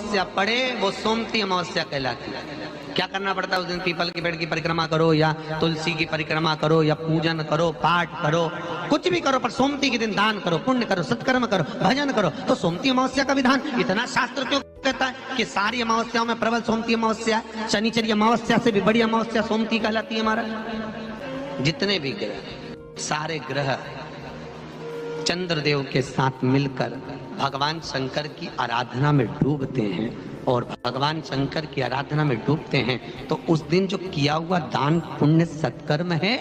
अमावस्या पड़े वो सोमती अमावस्या कहलाती है। क्या करना पड़ता है उस दिन? पीपल के पेड़ की परिक्रमा करो या तुलसी की परिक्रमा करो या पूजन करो, पाठ करो, कुछ भी करो, पर सोमती के दिन दान करो, पुण्य करो, सत्कर्म करो, भजन करो। तो सोमती अमावस्या का विधान इतना शास्त्र क्यों कहता है कि सारी अमावस्याओं में प्रबल सोमती अमावस्या, शनिचरी अमावस्या से भी बड़ी अमावस्या सोमती कहलाती है। हमारा जितने भी ग्रह, सारे ग्रह चंद्रदेव के साथ मिलकर भगवान शंकर की आराधना में डूबते हैं, और भगवान शंकर की आराधना में डूबते हैं तो उस दिन जो किया हुआ दान पुण्य सत्कर्म है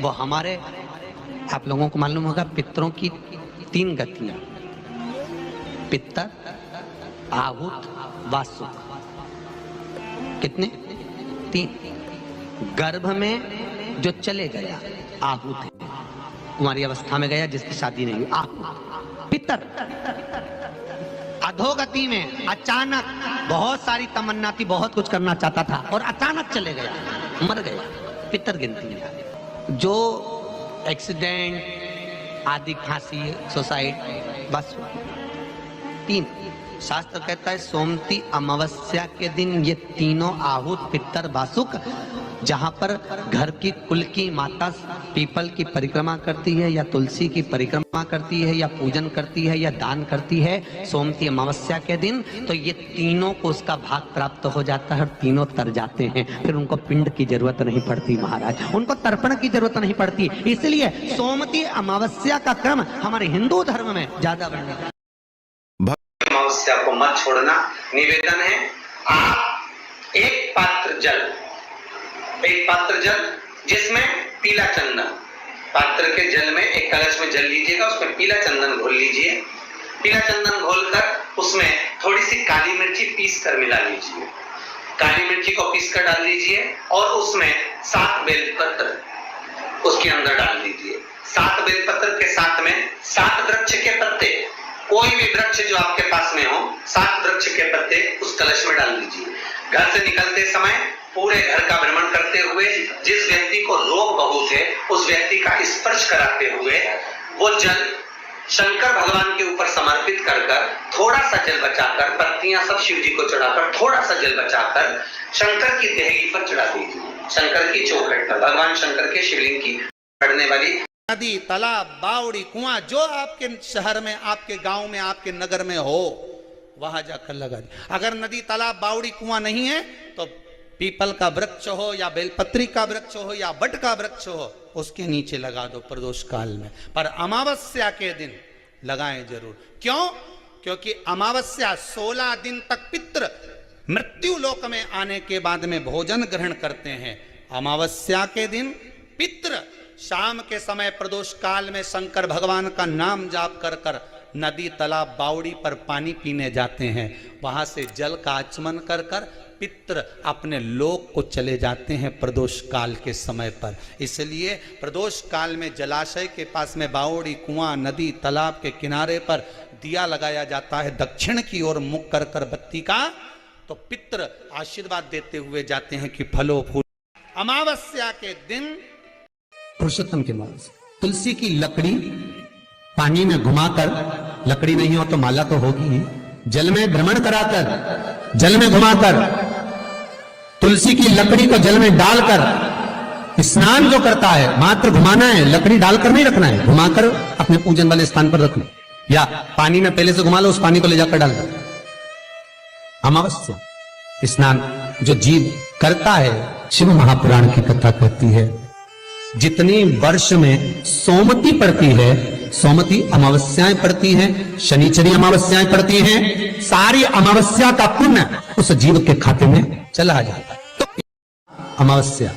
वो हमारे, आप लोगों को मालूम होगा, पितरों की 3 गतियां, पितर, आहुत, वासुक। कितने? 3। गर्भ में जो चले गया आहुत है, कुमारी अवस्था में गया जिसकी शादी नहीं हुई, आहुत। पितर अधोगति में अचानक बहुत सारी तमन्ना थी, बहुत कुछ करना चाहता था और अचानक चले गया, मर गया, पितर गिनती है। जो एक्सीडेंट आदि, खांसी, सुसाइड, बस 3। शास्त्र कहता है सोमती अमावस्या के दिन ये तीनों आहुत, पितर, वासुक, जहां पर घर की कुल की माता पीपल की परिक्रमा करती है या तुलसी की परिक्रमा करती है या पूजन करती है या दान करती है सोमती अमावस्या के दिन, तो ये तीनों को उसका भाग प्राप्त हो जाता है और तीनों तर जाते हैं। फिर उनको पिंड की जरूरत नहीं पड़ती महाराज, उनको तर्पण की जरूरत नहीं पड़ती। इसलिए सोमती अमावस्या का क्रम हमारे हिंदू धर्म में ज्यादा बढ़ने का। अमावस्या को मत छोड़ना। निवेदन है, आप एक पात्र जल जिसमें पीला चंदन, पात्र के जल में एक कलश में जल लीजिएगा, उसमें पीला चंदन घोल लीजिए। पीला चंदन घोलकर उसमें थोड़ी सी काली मिर्ची पीस कर मिला लीजिए। काली मिर्ची को पीस कर डाल दीजिए और उसमें 7 बेलपत्र उसके अंदर डाल दीजिए। 7 बेलपत्र के साथ में 7 वृक्ष के पत्ते, कोई भी वृक्ष जो आपके पास में हो, 7 वृक्ष के पत्ते उस कलश में डाल दीजिए। घर से निकलते समय पूरे घर का भ्रमण करते हुए जिस व्यक्ति को रोग बहुत है उस व्यक्ति का स्पर्श कराते हुए वो जल शंकर भगवान के ऊपर समर्पित कर थोड़ा सा जल बचाकर, पत्तियां सब शिव जी को चढ़ाकर थोड़ा सा जल बचाकर शंकर की देहगी पर चढ़ा दीजिए। शंकर की चौखट पर, भगवान शंकर के शिवलिंग की पड़ने वाली नदी, तालाब, बावड़ी, कुआं जो आपके शहर में, आपके गांव में, आपके नगर में हो, वहां जाकर लगा दे। अगर नदी, तालाब, बावड़ी, कुआं नहीं है तो पीपल का वृक्ष हो या बेलपत्री का वृक्ष हो या बट का वृक्ष हो, उसके नीचे लगा दो प्रदोष काल में। पर अमावस्या के दिन लगाएं जरूर। क्यों? क्योंकि अमावस्या 16 दिन तक पितृ मृत्यु लोक में आने के बाद में भोजन ग्रहण करते हैं। अमावस्या के दिन पितृ शाम के समय प्रदोष काल में शंकर भगवान का नाम जाप कर कर नदी, तालाब, बावड़ी पर पानी पीने जाते हैं। वहां से जल का आचमन कर कर पितृ अपने लोक को चले जाते हैं प्रदोष काल के समय पर। इसलिए प्रदोष काल में जलाशय के पास में बावड़ी, कुआं, नदी, तालाब के किनारे पर दिया लगाया जाता है दक्षिण की ओर मुख कर कर बत्ती का, तो पितृ आशीर्वाद देते हुए जाते हैं कि फलो फूल। अमावस्या के दिन पुरुषोत्तम के मास तुलसी की लकड़ी पानी में घुमाकर, लकड़ी नहीं हो तो माला तो होगी ही, जल में भ्रमण कराकर, जल में घुमाकर तुलसी की लकड़ी को जल में डालकर स्नान जो करता है, मात्र घुमाना है, लकड़ी डालकर नहीं रखना है, घुमाकर अपने पूजन वाले स्थान पर रखना, या पानी में पहले से घुमा लो, उस पानी को ले जाकर डाल दो। अमावस्या स्नान जो जीव करता है, शिव महापुराण की कथा कहती है जितनी वर्ष में सोमती पड़ती है, सोमती अमावस्याएं पड़ती हैं, शनिचरी अमावस्याएं पड़ती हैं, सारी अमावस्या का पुण्य उस जीव के खाते में चला जाता है। तो अमावस्या